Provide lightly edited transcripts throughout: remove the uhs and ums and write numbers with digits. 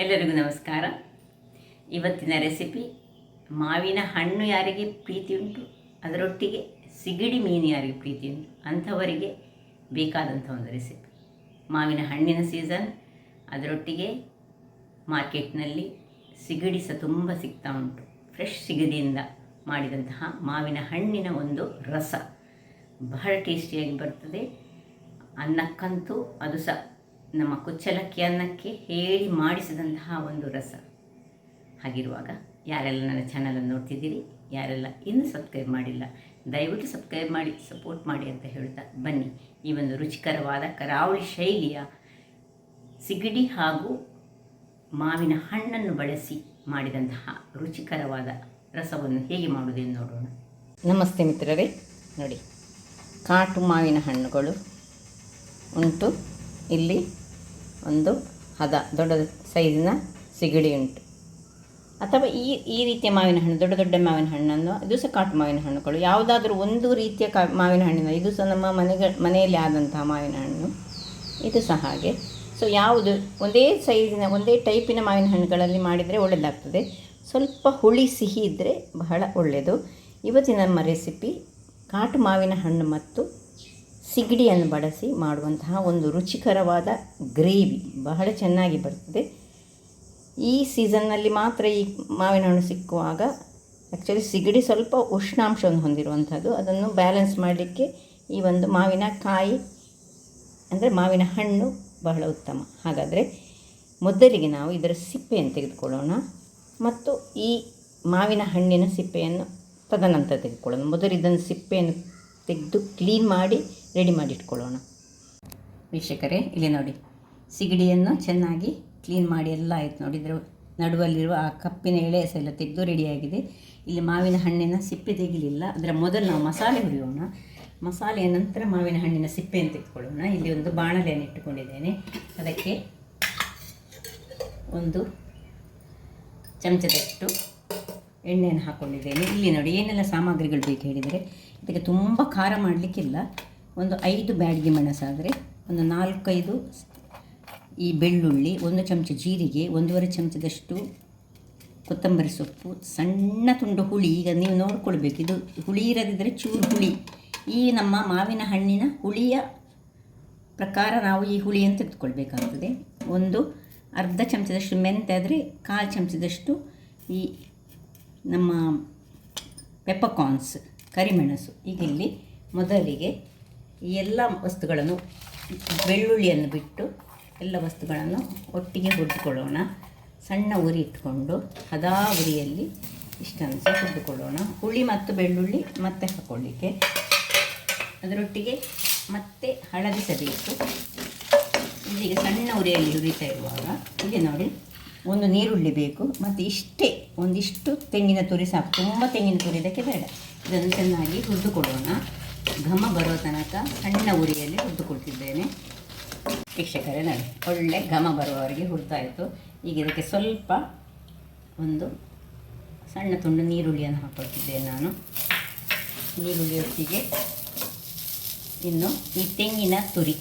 ಎಲ್ಲರಿಗೂ ನಮಸ್ಕಾರ. ಇವತ್ತಿನ ರೆಸಿಪಿ ಮಾವಿನ ಹಣ್ಣು ಯಾರಿಗೆ ಪ್ರೀತಿ ಉಂಟು, ಅದರೊಟ್ಟಿಗೆ ಸಿಗಡಿ ಮೀನು ಯಾರಿಗೆ ಪ್ರೀತಿ ಉಂಟು ಅಂಥವರಿಗೆ ಬೇಕಾದಂಥ ಒಂದು ರೆಸಿಪಿ. ಮಾವಿನ ಹಣ್ಣಿನ ಸೀಸನ್, ಅದರೊಟ್ಟಿಗೆ ಮಾರ್ಕೆಟ್ನಲ್ಲಿ ಸಿಗಡಿ ಸಹ ತುಂಬ ಸಿಗ್ತಾ ಉಂಟು. ಫ್ರೆಶ್ ಸಿಗಡಿಯಿಂದ ಮಾಡಿದಂತಹ ಮಾವಿನ ಹಣ್ಣಿನ ಒಂದು ರಸ ಬಹಳ ಟೇಸ್ಟಿಯಾಗಿ ಬರ್ತದೆ. ಅನ್ನಕ್ಕಂತೂ ಅದು ಸಹ ನಮ್ಮ ಕುಚ್ಚಲಕ್ಕಿ ಅನ್ನಕ್ಕೆ ಹೇಳಿ ಮಾಡಿಸಿದಂತಹ ಒಂದು ರಸ. ಹಾಗಿರುವಾಗ ಯಾರೆಲ್ಲ ನನ್ನ ಚಾನಲನ್ನು ನೋಡ್ತಿದ್ದೀರಿ, ಯಾರೆಲ್ಲ ಇನ್ನೂ ಸಬ್ಸ್ಕ್ರೈಬ್ ಮಾಡಿಲ್ಲ, ದಯವಿಟ್ಟು ಸಬ್ಸ್ಕ್ರೈಬ್ ಮಾಡಿ ಸಪೋರ್ಟ್ ಮಾಡಿ ಅಂತ ಹೇಳ್ತಾ ಬನ್ನಿ ಈ ಒಂದು ರುಚಿಕರವಾದ ಕರಾವಳಿ ಶೈಲಿಯ ಸಿಗಡಿ ಹಾಗೂ ಮಾವಿನ ಹಣ್ಣನ್ನು ಬಳಸಿ ಮಾಡಿದಂತಹ ರುಚಿಕರವಾದ ರಸವನ್ನು ಹೇಗೆ ಮಾಡುವುದೆಂದು ನೋಡೋಣ. ನಮಸ್ತೆ ಮಿತ್ರರೇ, ನೋಡಿ ಕಾಟು ಮಾವಿನ ಹಣ್ಣುಗಳು ಉಂಟು. ಇಲ್ಲಿ ಒಂದು ದೊಡ್ಡ ಸೈಜಿನ ಸಿಗಡಿ ಉಂಟು, ಅಥವಾ ಈ ರೀತಿಯ ಮಾವಿನ ಹಣ್ಣು, ದೊಡ್ಡ ಮಾವಿನ ಹಣ್ಣನ್ನು, ಇದು ಸಹ ಕಾಟು ಮಾವಿನ ಹಣ್ಣುಗಳು. ಯಾವುದಾದ್ರೂ ಒಂದು ರೀತಿಯ ಮಾವಿನ ಹಣ್ಣಿನ, ಇದು ಸಹ ನಮ್ಮ ಮನೆಯಲ್ಲಿ ಆದಂತಹ ಮಾವಿನ ಹಣ್ಣು, ಇದು ಸಹ ಹಾಗೆ. ಸೊ ಯಾವುದು ಒಂದೇ ಸೈಜಿನ ಒಂದೇ ಟೈಪಿನ ಮಾವಿನ ಹಣ್ಣುಗಳಲ್ಲಿ ಮಾಡಿದರೆ ಒಳ್ಳೆಯದಾಗ್ತದೆ. ಸ್ವಲ್ಪ ಹುಳಿ ಸಿಹಿ ಇದ್ದರೆ ಬಹಳ ಒಳ್ಳೆಯದು. ಇವತ್ತಿನ ನಮ್ಮ ರೆಸಿಪಿ ಕಾಟು ಮಾವಿನ ಹಣ್ಣು ಮತ್ತು ಸಿಗಡಿಯನ್ನು ಬಳಸಿ ಮಾಡುವಂತಹ ಒಂದು ರುಚಿಕರವಾದ ಗ್ರೇವಿ. ಬಹಳ ಚೆನ್ನಾಗಿ ಬರ್ತದೆ. ಈ ಸೀಸನ್ನಲ್ಲಿ ಮಾತ್ರ ಈ ಮಾವಿನ ಹಣ್ಣು ಸಿಕ್ಕುವಾಗ, ಆ್ಯಕ್ಚುಲಿ ಸಿಗಡಿ ಸ್ವಲ್ಪ ಉಷ್ಣಾಂಶವನ್ನು ಹೊಂದಿರುವಂಥದ್ದು, ಅದನ್ನು ಬ್ಯಾಲೆನ್ಸ್ ಮಾಡಲಿಕ್ಕೆ ಈ ಒಂದು ಮಾವಿನ ಕಾಯಿ ಅಂದರೆ ಮಾವಿನ ಹಣ್ಣು ಬಹಳ ಉತ್ತಮ. ಹಾಗಾದರೆ ಮೊದಲಿಗೆ ನಾವು ಇದರ ಸಿಪ್ಪೆಯನ್ನು ತೆಗೆದುಕೊಳ್ಳೋಣ ಮತ್ತು ಈ ಮಾವಿನ ಹಣ್ಣಿನ ಸಿಪ್ಪೆಯನ್ನು ತದನಂತರ ತೆಗೆದುಕೊಳ್ಳೋಣ. ಮೊದಲು ಇದನ್ನು ಸಿಪ್ಪೆಯನ್ನು ತೆಗೆದು ಕ್ಲೀನ್ ಮಾಡಿ ರೆಡಿ ಮಾಡಿ ಇಟ್ಕೊಳ್ಳೋಣ. ವೀಕ್ಷಕರೇ, ಇಲ್ಲಿ ನೋಡಿ ಸಿಗಡಿಯನ್ನು ಚೆನ್ನಾಗಿ ಕ್ಲೀನ್ ಮಾಡಿ ಎಲ್ಲ ಆಯಿತು. ನೋಡಿ, ಇದರ ನಡುವಲ್ಲಿರುವ ಆ ಕಪ್ಪಿನ ಎಳೆ ಸಹ ಎಲ್ಲ ತೆಗೆದು ರೆಡಿಯಾಗಿದೆ. ಇಲ್ಲಿ ಮಾವಿನ ಹಣ್ಣಿನ ಸಿಪ್ಪೆ ತೆಗಿಲಿಲ್ಲ. ಅದರ ಮೊದಲು ನಾವು ಮಸಾಲೆ ಹುರಿಯೋಣ. ಮಸಾಲೆಯ ನಂತರ ಮಾವಿನ ಹಣ್ಣಿನ ಸಿಪ್ಪೆಯನ್ನು ತೆಗೆದುಕೊಳ್ಳೋಣ. ಇಲ್ಲಿ ಒಂದು ಬಾಣಲೆಯನ್ನು ಇಟ್ಟುಕೊಂಡಿದ್ದೇನೆ. ಅದಕ್ಕೆ ಒಂದು ಚಮಚದಷ್ಟು ಎಣ್ಣೆಯನ್ನು ಹಾಕ್ಕೊಂಡಿದ್ದೇನೆ. ಇಲ್ಲಿ ನೋಡಿ ಏನೆಲ್ಲ ಸಾಮಗ್ರಿಗಳು ಬೇಕು ಹೇಳಿದರೆ, ಇದಕ್ಕೆ ತುಂಬ ಖಾರ ಮಾಡಲಿಕ್ಕಿಲ್ಲ. ಒಂದು 5 ಬ್ಯಾಡಗಿ ಮೆಣಸಾದರೆ, ಒಂದು 4-5 ಈ ಬೆಳ್ಳುಳ್ಳಿ, 1 ಚಮಚ ಜೀರಿಗೆ, 1.5 ಚಮಚದಷ್ಟು ಕೊತ್ತಂಬರಿ ಸೊಪ್ಪು, ಸಣ್ಣ ತುಂಡು ಹುಳಿ. ಈಗ ನೀವು ನೋಡ್ಕೊಳ್ಬೇಕು, ಇದು ಹುಳಿ ಇರದಿದ್ದರೆ ಚೂರು ಹುಳಿ. ಈ ನಮ್ಮ ಮಾವಿನ ಹಣ್ಣಿನ ಹುಳಿಯ ಪ್ರಕಾರ ನಾವು ಈ ಹುಳಿಯನ್ನು ತೆಗೆದುಕೊಳ್ಬೇಕಾಗ್ತದೆ. ಒಂದು ಅರ್ಧ ಚಮಚದಷ್ಟು ಮೆಂತ್ಯ ಆದರೆ 1/4 ಚಮಚದಷ್ಟು ಈ ನಮ್ಮ ಪೆಪ್ಪರ್ಕಾರ್ನ್ಸ್, ಕರಿಮೆಣಸು. ಈಗ ಇಲ್ಲಿ ಮೊದಲಿಗೆ ಈ ಎಲ್ಲ ವಸ್ತುಗಳನ್ನು, ಬೆಳ್ಳುಳ್ಳಿಯನ್ನು ಬಿಟ್ಟು ಎಲ್ಲ ವಸ್ತುಗಳನ್ನು ಒಟ್ಟಿಗೆ ಹುರಿದುಕೊಳ್ಳೋಣ. ಸಣ್ಣ ಉರಿ ಇಟ್ಕೊಂಡು ಹದಾ ಉರಿಯಲ್ಲಿ ಇಷ್ಟನ್ನು ಸಹ ಹುರಿದುಕೊಳ್ಳೋಣ. ಹುಳಿ ಮತ್ತು ಬೆಳ್ಳುಳ್ಳಿ ಮತ್ತೆ ಹಾಕ್ಕೊಳ್ಳಿಕ್ಕೆ, ಅದರೊಟ್ಟಿಗೆ ಮತ್ತೆ ಹಳದಿ ಸಬೇಕು. ಇಲ್ಲಿಗೆ ಸಣ್ಣ ಉರಿಯಲ್ಲಿ ಹುರಿತಾ ಇರುವಾಗ ಇಲ್ಲಿ ನೋಡಿ ಒಂದು ನೀರುಳ್ಳಿ ಬೇಕು, ಮತ್ತು ಒಂದಿಷ್ಟು ತೆಂಗಿನ ತುರಿ ಸಾಕು. ತುಂಬ ತೆಂಗಿನ ತುರಿ ಇದಕ್ಕೆ ಬೇಡ. ಇದನ್ನು ಚೆನ್ನಾಗಿ ಹುರಿದುಕೊಳ್ಳೋಣ. ಘಮ ಬರೋ ತನಕ ಸಣ್ಣ ಉರಿಯಲ್ಲಿ ಹುರಿದುಕೊಳ್ತಿದ್ದೇನೆ. ವೀಕ್ಷಕರೇ ನೋಡಿ, ಒಳ್ಳೆ ಘಮ ಬರುವವರೆಗೆ ಹುರಿದಾಯಿತು. ಈಗ ಇದಕ್ಕೆ ಸ್ವಲ್ಪ ಒಂದು ಸಣ್ಣ ತುಂಡು ನೀರುಳ್ಳಿಯನ್ನು ಹಾಕ್ಕೊಳ್ತಿದ್ದೇನೆ ನಾನು. ನೀರುಳ್ಳಿಯೊಟ್ಟಿಗೆ ಇನ್ನು ಈ ತೆಂಗಿನ ತುರಿ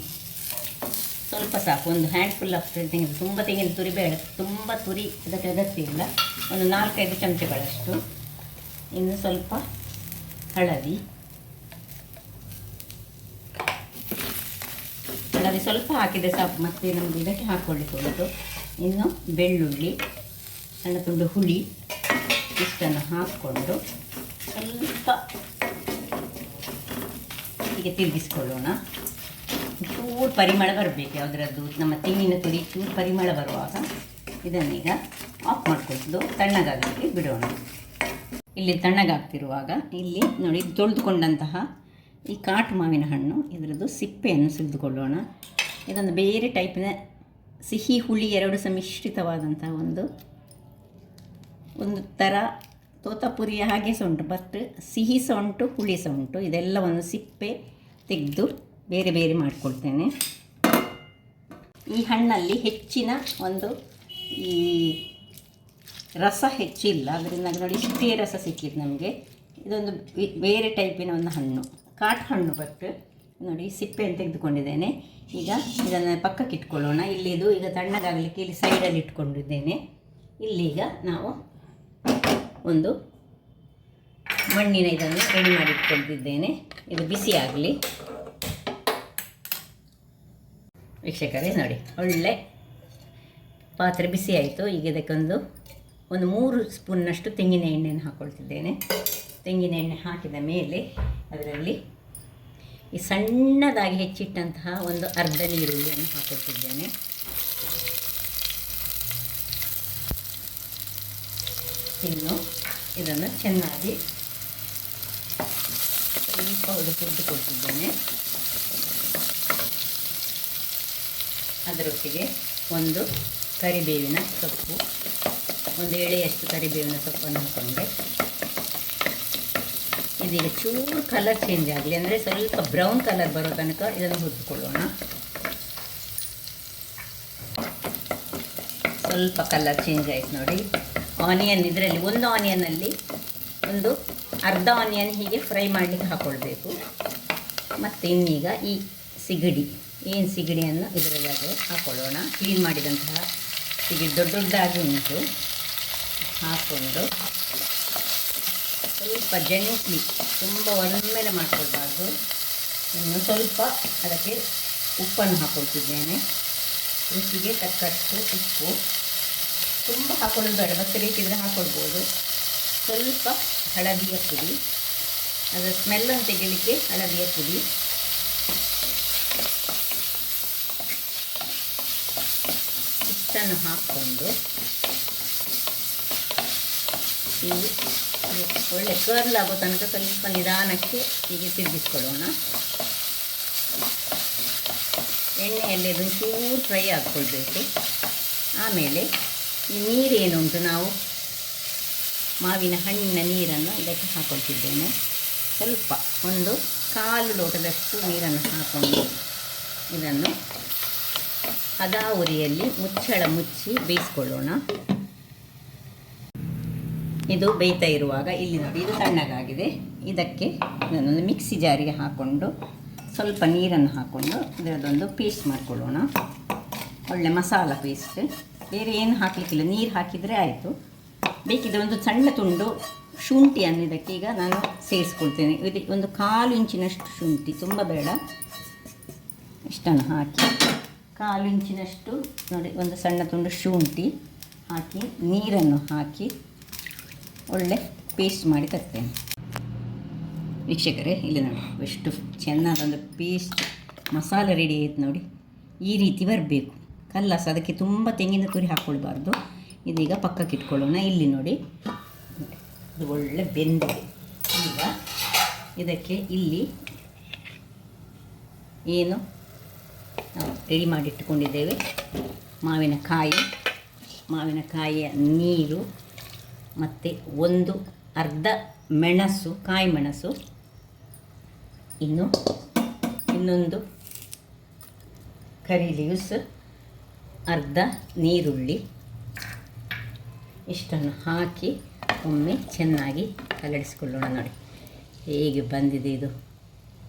ಸ್ವಲ್ಪ ಸಾಕು, ಒಂದು ಹ್ಯಾಂಡ್ಫುಲ್ ಆಫ್ ತೆಂಗಿನ. ತುಂಬ ತೆಂಗಿನ ತುರಿ ಬೇಡ, ತುಂಬ ತುರಿ ಅದಕ್ಕೆ ಅಗತ್ಯ ಇಲ್ಲ. ಒಂದು 4-5 ಚಮಚಗಳಷ್ಟು. ಇನ್ನು ಸ್ವಲ್ಪ ಹಳದಿ ಸ್ವಲ್ಪ ಹಾಕಿದೆ ಸಾಕು, ಮತ್ತು ನಮಗೆ ಇದಕ್ಕೆ ಹಾಕ್ಕೊಳ್ಳಿಕ್ಕೆ ಉಂಟು. ಇನ್ನು ಬೆಳ್ಳುಳ್ಳಿ, ಸಣ್ಣ ತುಂಡು ಹುಳಿ, ಇಷ್ಟನ್ನು ಹಾಕ್ಕೊಂಡು ಸ್ವಲ್ಪ ಹೀಗೆ ತಿರುಗಿಸ್ಕೊಳ್ಳೋಣ. ಚೂರು ಪರಿಮಳ ಬರಬೇಕು ಯಾವುದರದ್ದು, ನಮ್ಮ ತೆಂಗಿನ ತುರಿ ಚೂರು ಪರಿಮಳ ಬರುವಾಗ ಇದನ್ನೀಗ ಆಫ್ ಮಾಡಿಕೊಂಡು ತಣ್ಣಗಾಗಲಿಕ್ಕೆ ಬಿಡೋಣ. ಇಲ್ಲಿ ತಣ್ಣಗಾಗ್ತಿರುವಾಗ ಇಲ್ಲಿ ನೋಡಿ ತೊಳೆದುಕೊಂಡಂತಹ ಈ ಕಾಟು ಮಾವಿನ ಹಣ್ಣು, ಇದರದ್ದು ಸಿಪ್ಪೆಯನ್ನು ಸುಲಿದುಕೊಳ್ಳೋಣ. ಇದೊಂದು ಬೇರೆ ಟೈಪಿನ ಸಿಹಿ ಹುಳಿ ಎರಡು ಸಹ ಮಿಶ್ರಿತವಾದಂತಹ ಒಂದು ಥರ ತೋತಾಪುರಿಯ ಹಾಗೆ ಸಹ ಉಂಟು, ಬಟ್ ಸಿಹಿ ಸಹ ಉಂಟು, ಹುಳಿ ಸಹ ಉಂಟು. ಇದೆಲ್ಲವನ್ನು ಸಿಪ್ಪೆ ತೆಗೆದು ಬೇರೆ ಬೇರೆ ಮಾಡಿಕೊಳ್ತೇನೆ. ಈ ಹಣ್ಣಲ್ಲಿ ಹೆಚ್ಚಿನ ಒಂದು ಈ ರಸ ಹೆಚ್ಚಿಲ್ಲ, ಅದರಿಂದ ನೋಡಿ ಇಷ್ಟೇ ರಸ ಸಿಕ್ಕಿದ್ದು ನಮಗೆ. ಇದೊಂದು ಬೇರೆ ಟೈಪಿನ ಒಂದು ಹಣ್ಣು, ಕಾಟು ಹಣ್ಣು, ಬಟ್ ನೋಡಿ ಸಿಪ್ಪೆಯನ್ನು ತೆಗೆದುಕೊಂಡಿದ್ದೇನೆ. ಈಗ ಇದನ್ನು ಪಕ್ಕಕ್ಕೆ ಇಟ್ಕೊಳ್ಳೋಣ. ಇಲ್ಲಿದು ಈಗ ತಣ್ಣಗಾಗಲಿಕ್ಕೆ ಇಲ್ಲಿ ಸೈಡಲ್ಲಿ ಇಟ್ಕೊಂಡಿದ್ದೇನೆ. ಇಲ್ಲೀಗ ನಾವು ಒಂದು ಮಣ್ಣಿನ ಇದನ್ನು ರೆಡಿ ಮಾಡಿ ಇಟ್ಕೊಳ್ತಿದ್ದೇನೆ. ಇದು ಬಿಸಿ ಆಗಲಿ. ವೀಕ್ಷಕರೇ ನೋಡಿ, ಒಳ್ಳೆ ಪಾತ್ರೆ ಬಿಸಿ ಆಯಿತು. ಈಗ ಇದಕ್ಕೊಂದು 3 ಸ್ಪೂನ್ನಷ್ಟು ತೆಂಗಿನ ಎಣ್ಣೆಯನ್ನು ಹಾಕ್ಕೊಳ್ತಿದ್ದೇನೆ. ತೆಂಗಿನ ಎಣ್ಣೆ ಹಾಕಿದ ಮೇಲೆ ಅದರಲ್ಲಿ ಈ ಸಣ್ಣದಾಗಿ ಹೆಚ್ಚಿಟ್ಟಂತಹ ಒಂದು ಅರ್ಧ ಈರುಳ್ಳಿಯನ್ನು ಹಾಕ್ಕೊಳ್ತಿದ್ದೇನೆ. ಇನ್ನು ಇದನ್ನು ಚೆನ್ನಾಗಿ ಸ್ವಲ್ಪ ಹುರಿದುಕೊಳ್ತಿದ್ದೇನೆ. ಅದರೊಟ್ಟಿಗೆ ಒಂದು ಕರಿಬೇವಿನ ಸೊಪ್ಪು, ಒಂದು ಎಳೆಯಷ್ಟು ಕರಿಬೇವಿನ ಸೊಪ್ಪನ್ನು ಹಾಕ್ಕೊಂಡೆ. ಇದೀಗ ಚೂರು ಕಲರ್ ಚೇಂಜ್ ಆಗಲಿ, ಅಂದರೆ ಸ್ವಲ್ಪ ಬ್ರೌನ್ ಕಲರ್ ಬರೋ ತನಕ ಇದನ್ನು ಹುರಿದುಕೊಳ್ಳೋಣ. ಸ್ವಲ್ಪ ಕಲರ್ ಚೇಂಜ್ ಆಯಿತು ನೋಡಿ. ಆನಿಯನ್ ಇದರಲ್ಲಿ ಒಂದು ಆನಿಯನ್ನಲ್ಲಿ ಒಂದು ಅರ್ಧ ಆನಿಯನ್ ಹೀಗೆ ಫ್ರೈ ಮಾಡಲಿಕ್ಕೆ ಹಾಕ್ಕೊಳ್ಬೇಕು. ಮತ್ತು ಇನ್ನೀಗ ಈ ಸಿಗಡಿಯನ್ನು ಇದರೊಳಗೆ ಹಾಕ್ಕೊಳ್ಳೋಣ. ಕ್ಲೀನ್ ಮಾಡಿದಂತಹ ಸಿಗಡಿ ದೊಡ್ಡದಾಗಿ ಉಂಟು. ಹಾಕ್ಕೊಂಡು ಸ್ವಲ್ಪ ಜೆಂಟ್ಲಿ, ತುಂಬ ಒಮ್ಮೆಲೆ ಮಾಡ್ಕೊಳ್ಬಾರ್ದು. ಇನ್ನು ಸ್ವಲ್ಪ ಅದಕ್ಕೆ ಉಪ್ಪನ್ನು ಹಾಕ್ಕೊಳ್ತಿದ್ದೇನೆ. ರುಚಿಗೆ ತಕ್ಕಷ್ಟು ಉಪ್ಪು, ತುಂಬ ಹಾಕೊಳ್ಳೋದು ಬೇಡ, ಮತ್ತೆ ಬೇಕಿದ್ರೆ ಹಾಕ್ಕೊಳ್ಬೋದು. ಸ್ವಲ್ಪ ಹಳದಿಯ ಪುಡಿ, ಅದರ ಸ್ಮೆಲ್ಲನ್ನು ತೆಗೆಯಲಿಕ್ಕೆ ಹಳದಿಯ ಪುಡಿ. ಇಷ್ಟನ್ನು ಹಾಕ್ಕೊಂಡು ಒಳ್ಳೆ ಕರ್ಲ್ ಆಗೋ ತನಕ ಸ್ವಲ್ಪ ನಿಧಾನಕ್ಕೆ ಹೀಗೆ ತಿರುಗಿಸ್ಕೊಳ್ಳೋಣ. ಎಣ್ಣೆಯಲ್ಲಿ ಅದನ್ನು ಚೂರು ಫ್ರೈ ಹಾಕ್ಕೊಳ್ಬೇಕು. ಆಮೇಲೆ ಈ ನೀರೇನುಂಟು, ನಾವು ಮಾವಿನ ಹಣ್ಣಿನ ನೀರನ್ನು ಇದಕ್ಕೆ ಹಾಕ್ಕೊಳ್ತಿದ್ದೇನೆ. ಸ್ವಲ್ಪ ಒಂದು 1/4 ಲೋಟದಷ್ಟು ನೀರನ್ನು ಹಾಕ್ಕೊಂಡು ಇದನ್ನು ಹದ ಉರಿಯಲ್ಲಿ ಮುಚ್ಚಳ ಮುಚ್ಚಿ ಬೇಯಿಸ್ಕೊಳ್ಳೋಣ. ಇದು ಬೇಯ್ತಾ ಇರುವಾಗ ಇಲ್ಲಿ ನೋಡಿ, ಇದು ತಣ್ಣಗಾಗಿದೆ. ಇದಕ್ಕೆ ಇದನ್ನೊಂದು ಮಿಕ್ಸಿ ಜಾರಿಗೆ ಹಾಕ್ಕೊಂಡು ಸ್ವಲ್ಪ ನೀರನ್ನು ಹಾಕ್ಕೊಂಡು ಇದರದೊಂದು ಪೇಸ್ಟ್ ಮಾಡಿಕೊಳ್ಳೋಣ. ಒಳ್ಳೆ ಮಸಾಲ ಪೇಸ್ಟ್, ಬೇರೆ ಏನು ಹಾಕಲಿಕ್ಕಿಲ್ಲ, ನೀರು ಹಾಕಿದರೆ ಆಯಿತು. ಬೇಕಿದ್ರೆ ಒಂದು ಸಣ್ಣ ತುಂಡು ಶುಂಠಿಯನ್ನು ಇದಕ್ಕೆ ಈಗ ನಾನು ಸೇರಿಸ್ಕೊಳ್ತೇನೆ. ಇದಕ್ಕೆ ಒಂದು 1/4 ಇಂಚಿನಷ್ಟು ಶುಂಠಿ, ತುಂಬ ಬೇಡ, ಇಷ್ಟನ್ನು ಹಾಕಿ 1/4 ಇಂಚಿನಷ್ಟು ನೋಡಿ ಒಂದು ಸಣ್ಣ ತುಂಡು ಶುಂಠಿ ಹಾಕಿ ನೀರನ್ನು ಹಾಕಿ ಒಳ್ಳೆ ಪೇಸ್ಟ್ ಮಾಡಿ ತರ್ತೇನೆ. ವೀಕ್ಷಕರೇ, ಇಲ್ಲಿ ನೋಡಿ ಎಷ್ಟು ಚೆನ್ನಾದೊಂದು ಪೇಸ್ಟ್ ಮಸಾಲೆ ರೆಡಿ ಆಯ್ತು ನೋಡಿ. ಈ ರೀತಿ ಬರಬೇಕು, ಕಲ್ಲಸ. ಅದಕ್ಕೆ ತುಂಬ ತೆಂಗಿನ ತುರಿ ಹಾಕ್ಕೊಳ್ಬಾರ್ದು. ಇದೀಗ ಪಕ್ಕಕ್ಕೆ ಇಟ್ಕೊಳ್ಳೋಣ. ಇಲ್ಲಿ ನೋಡಿ, ಇದು ಒಳ್ಳೆ ಬೆಂದಿದೆ. ಈಗ ಇದಕ್ಕೆ ಇಲ್ಲಿ ಏನು ನಾವು ರೆಡಿ ಮಾಡಿಟ್ಟುಕೊಂಡಿದ್ದೇವೆ, ಮಾವಿನಕಾಯಿಯ ನೀರು ಮತ್ತು ಒಂದು ಅರ್ಧ ಮೆಣಸು, ಕಾಯಿ ಮೆಣಸು, ಇನ್ನೊಂದು ಕರಿ ಲೀವ್ಸ್, ಅರ್ಧ ನೀರುಳ್ಳಿ, ಇಷ್ಟನ್ನು ಹಾಕಿ ಒಮ್ಮೆ ಚೆನ್ನಾಗಿ ಕಲಡಿಸಿಕೊಳ್ಳೋಣ. ನೋಡಿ ಹೇಗೆ ಬಂದಿದೆ ಇದು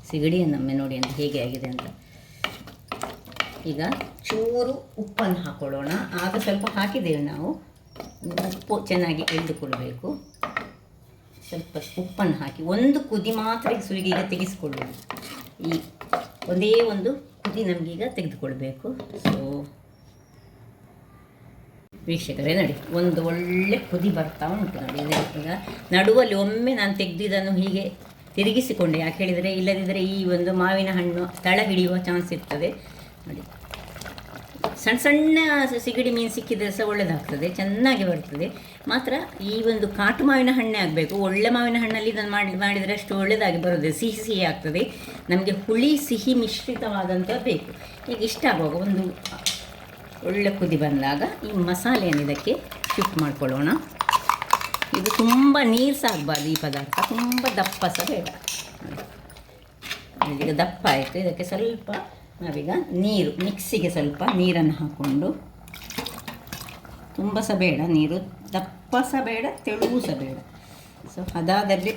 ಸಿಗಡಿಯನ್ನೊಮ್ಮೆ ನೋಡಿ ಅಂತ ಹೇಗೆ ಆಗಿದೆ ಅಂತ. ಈಗ ಚೂರು ಉಪ್ಪನ್ನು ಹಾಕ್ಕೊಳ್ಳೋಣ. ಆಗ ಸ್ವಲ್ಪ ಹಾಕಿದ್ದೇವೆ ನಾವು, ಉಪ್ಪು ಚೆನ್ನಾಗಿ ಎಳೆದುಕೊಳ್ಬೇಕು. ಸ್ವಲ್ಪ ಉಪ್ಪನ್ನು ಹಾಕಿ ಒಂದು ಕುದಿ ಮಾತ್ರ ಸುರಿಗೀಗ ತೆಗೆಸಿಕೊಳ್ಳೋದು. ಈ ಒಂದೇ ಒಂದು ಕುದಿ ನಮಗೀಗ ತೆಗೆದುಕೊಳ್ಬೇಕು. ಸೊ ವೀಕ್ಷಕರೇ ನೋಡಿ, ಒಂದು ಒಳ್ಳೆ ಕುದಿ ಬರ್ತಾ ಉಂಟು ನೋಡಿ. ಈಗ ನಡುವಲ್ಲಿ ಒಮ್ಮೆ ನಾನು ತೆಗೆದು ಇದನ್ನು ಹೀಗೆ ತಿರುಗಿಸಿಕೊಂಡೆ. ಯಾಕೆ ಹೇಳಿದರೆ ಇಲ್ಲದಿದ್ದರೆ ಈ ಒಂದು ಮಾವಿನ ಹಣ್ಣು ತಳ ಹಿಡಿಯುವ ಚಾನ್ಸ್ ಇರ್ತದೆ ನೋಡಿ. ಸಣ್ಣ ಸಣ್ಣ ಸಿಗಡಿ ಮೀನು ಸಿಕ್ಕಿದರೆ ಸಹ ಒಳ್ಳೆಯದಾಗ್ತದೆ, ಚೆನ್ನಾಗಿ ಬರ್ತದೆ. ಮಾತ್ರ ಈ ಒಂದು ಕಾಟು ಮಾವಿನ ಹಣ್ಣೆ ಆಗಬೇಕು. ಒಳ್ಳೆ ಮಾವಿನ ಹಣ್ಣಲ್ಲಿ ಇದನ್ನು ಮಾಡಿದರೆ ಅಷ್ಟು ಒಳ್ಳೆಯದಾಗಿ ಬರೋದು, ಸಿಹಿ ಸಿಹಿ ಆಗ್ತದೆ. ನಮಗೆ ಹುಳಿ ಸಿಹಿ ಮಿಶ್ರಿತವಾದಂಥ ಬೇಕು. ಈಗ ಇಷ್ಟ ಆಗುವಾಗ ಒಂದು ಒಳ್ಳೆ ಕುದಿ ಬಂದಾಗ ಈ ಮಸಾಲೆಯನ್ನು ಇದಕ್ಕೆ ಶಿಫ್ಟ್ ಮಾಡ್ಕೊಳ್ಳೋಣ. ಇದು ತುಂಬ ನೀರು ಸಹ ಆಗಬಾರ್ದು ಈ ಪದಾರ್ಥ, ತುಂಬ ದಪ್ಪ ಸಹ ಬೇಡ. ಈಗ ದಪ್ಪ ಆಯಿತು. ಇದಕ್ಕೆ ಸ್ವಲ್ಪ ನಾವೀಗ ನೀರು, ಮಿಕ್ಸಿಗೆ ಸ್ವಲ್ಪ ನೀರನ್ನು ಹಾಕ್ಕೊಂಡು, ತುಂಬ ಸಹ ಬೇಡ ನೀರು, ದಪ್ಪ ಸಹ ಬೇಡ, ತೆಳುವು ಸಹ ಬೇಡ. ಸೊ ಅದಾದಲ್ಲಿ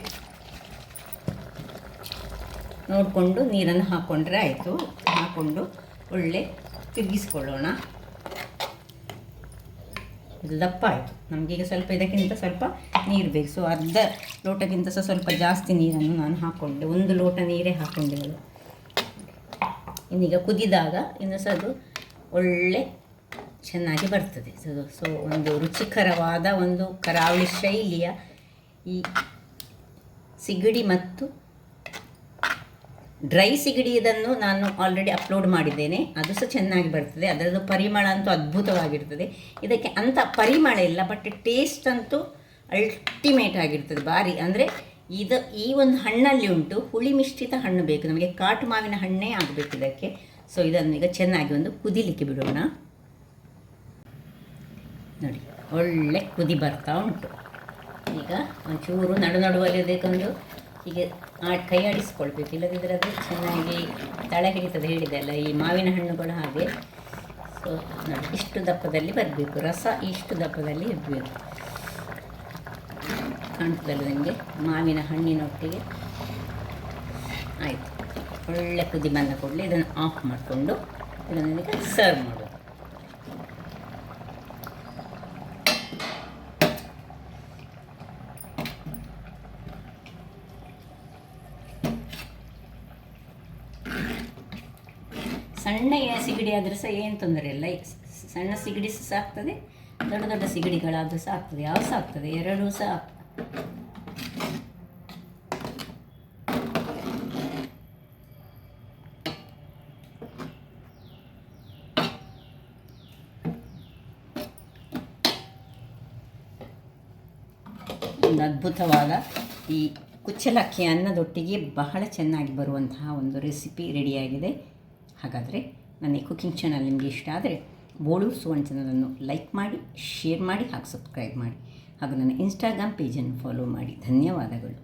ನೋಡಿಕೊಂಡು ನೀರನ್ನು ಹಾಕ್ಕೊಂಡ್ರೆ ಆಯಿತು. ಹಾಕ್ಕೊಂಡು ಒಳ್ಳೆ ತಿರುಗಿಸ್ಕೊಳ್ಳೋಣ. ಇದು ದಪ್ಪ ಆಯಿತು. ನಮಗೀಗ ಸ್ವಲ್ಪ ಇದಕ್ಕಿಂತ ಸ್ವಲ್ಪ ನೀರು ಬೇಕು. ಸೊ ಅರ್ಧ ಲೋಟಕ್ಕಿಂತ ಸಹ ಸ್ವಲ್ಪ ಜಾಸ್ತಿ ನೀರನ್ನು ನಾನು ಹಾಕ್ಕೊಂಡೆ. 1 ಲೋಟ ನೀರೇ ಹಾಕ್ಕೊಂಡೆ. ಇನ್ನೀಗ ಕುದಿದಾಗ ಇನ್ನು ಸಹ ಅದು ಒಳ್ಳೆ ಚೆನ್ನಾಗಿ ಬರ್ತದೆ. ಸೊ ಒಂದು ರುಚಿಕರವಾದ ಒಂದು ಕರಾವಳಿ ಶೈಲಿಯ ಈ ಸಿಗಡಿ ಮತ್ತು ಡ್ರೈ ಸಿಗಡಿ ಇದನ್ನು ನಾನು ಆಲ್ರೆಡಿ ಅಪ್ಲೋಡ್ ಮಾಡಿದ್ದೇನೆ. ಅದು ಸಹ ಚೆನ್ನಾಗಿ ಬರ್ತದೆ. ಅದರದ್ದು ಪರಿಮಳ ಅಂತೂ ಅದ್ಭುತವಾಗಿರ್ತದೆ. ಇದಕ್ಕೆ ಅಂಥ ಪರಿಮಳ ಇಲ್ಲ, ಬಟ್ ಟೇಸ್ಟ್ ಅಂತೂ ಅಲ್ಟಿಮೇಟ್ ಆಗಿರ್ತದೆ. ಭಾರಿ ಅಂದರೆ ಈ ಒಂದು ಹಣ್ಣಲ್ಲಿ ಉಂಟು ಹುಳಿ ಮಿಶ್ರಿತ ಹಣ್ಣು ಬೇಕು ನಮಗೆ. ಕಾಟು ಮಾವಿನ ಹಣ್ಣೇ ಆಗಬೇಕು ಇದಕ್ಕೆ. ಸೊ ಇದನ್ನು ಈಗ ಚೆನ್ನಾಗಿ ಒಂದು ಕುದಿಲಿಕ್ಕೆ ಬಿಡೋಣ. ನೋಡಿ ಒಳ್ಳೆ ಕುದಿ ಬರ್ತಾ ಉಂಟು. ಈಗ ಒಂಚೂರು ನಡುವಲ್ಲಿ ಅದಕ್ಕೊಂದು ಹೀಗೆ ಕೈ ಆಡಿಸ್ಕೊಳ್ಬೇಕು, ಇಲ್ಲದಿದ್ದರೆ ಅದು ಚೆನ್ನಾಗಿ ತಳ ಹಿಡಿತದೆ. ಹೇಳಿದೆಲ್ಲ ಈ ಮಾವಿನ ಹಣ್ಣುಗಳು ಹಾಗೆ. ಸೊ ನೋಡಿ ಇಷ್ಟು ದಪ್ಪದಲ್ಲಿ ಬರಬೇಕು, ರಸ ಇಷ್ಟು ದಪ್ಪದಲ್ಲಿ ಇರಬೇಕು. ಕಾಣ್ತದಲ್ಲ ನನಗೆ ಮಾವಿನ ಹಣ್ಣಿನೊಟ್ಟಿಗೆ. ಆಯಿತು, ಒಳ್ಳೆ ಕುದಿ ಬಂದ ಕೂಡಲೇ ಇದನ್ನು ಆಫ್ ಮಾಡಿಕೊಂಡು ಇದನ್ನು ಈಗ ಸರ್ವ್ ಮಾಡೋದು. ಸಣ್ಣ ಸಿಗಡಿ ಆದರೂ ಸಹ ಏನು ತೊಂದರೆ ಇಲ್ಲ. ಸಣ್ಣ ಸಿಗಡಿ ಸಹ ಆಗ್ತದೆ, ದೊಡ್ಡ ದೊಡ್ಡ ಸಿಗಡಿಗಳಾದರೂ ಸಹ ಆಗ್ತದೆ. ಯಾವ ಸಹ ಆಗ್ತದೆ, ಎರಡೂ ಸಹ. ಒಂದು ಅದ್ಭುತವಾದ ಈ ಕುಚ್ಚಲಕ್ಕಿ ಅನ್ನದೊಟ್ಟಿಗೆ ಬಹಳ ಚೆನ್ನಾಗಿ ಬರುವಂತಹ ಒಂದು ರೆಸಿಪಿ ರೆಡಿಯಾಗಿದೆ. ಹಾಗಾದರೆ ನನ್ನ ಈ ಕುಕಿಂಗ್ ಚಾನಲ್ ನಿಮಗೆ ಇಷ್ಟ ಆದರೆ ಬೋಳೂರು ಸುವರ್ಣ ಚಾನಲನ್ನು ಲೈಕ್ ಮಾಡಿ, ಶೇರ್ ಮಾಡಿ ಹಾಗೂ ಸಬ್ಸ್ಕ್ರೈಬ್ ಮಾಡಿ ಹಾಗೂ ನನ್ನ ಇನ್ಸ್ಟಾಗ್ರಾಮ್ ಪೇಜನ್ನು ಫಾಲೋ ಮಾಡಿ. ಧನ್ಯವಾದಗಳು.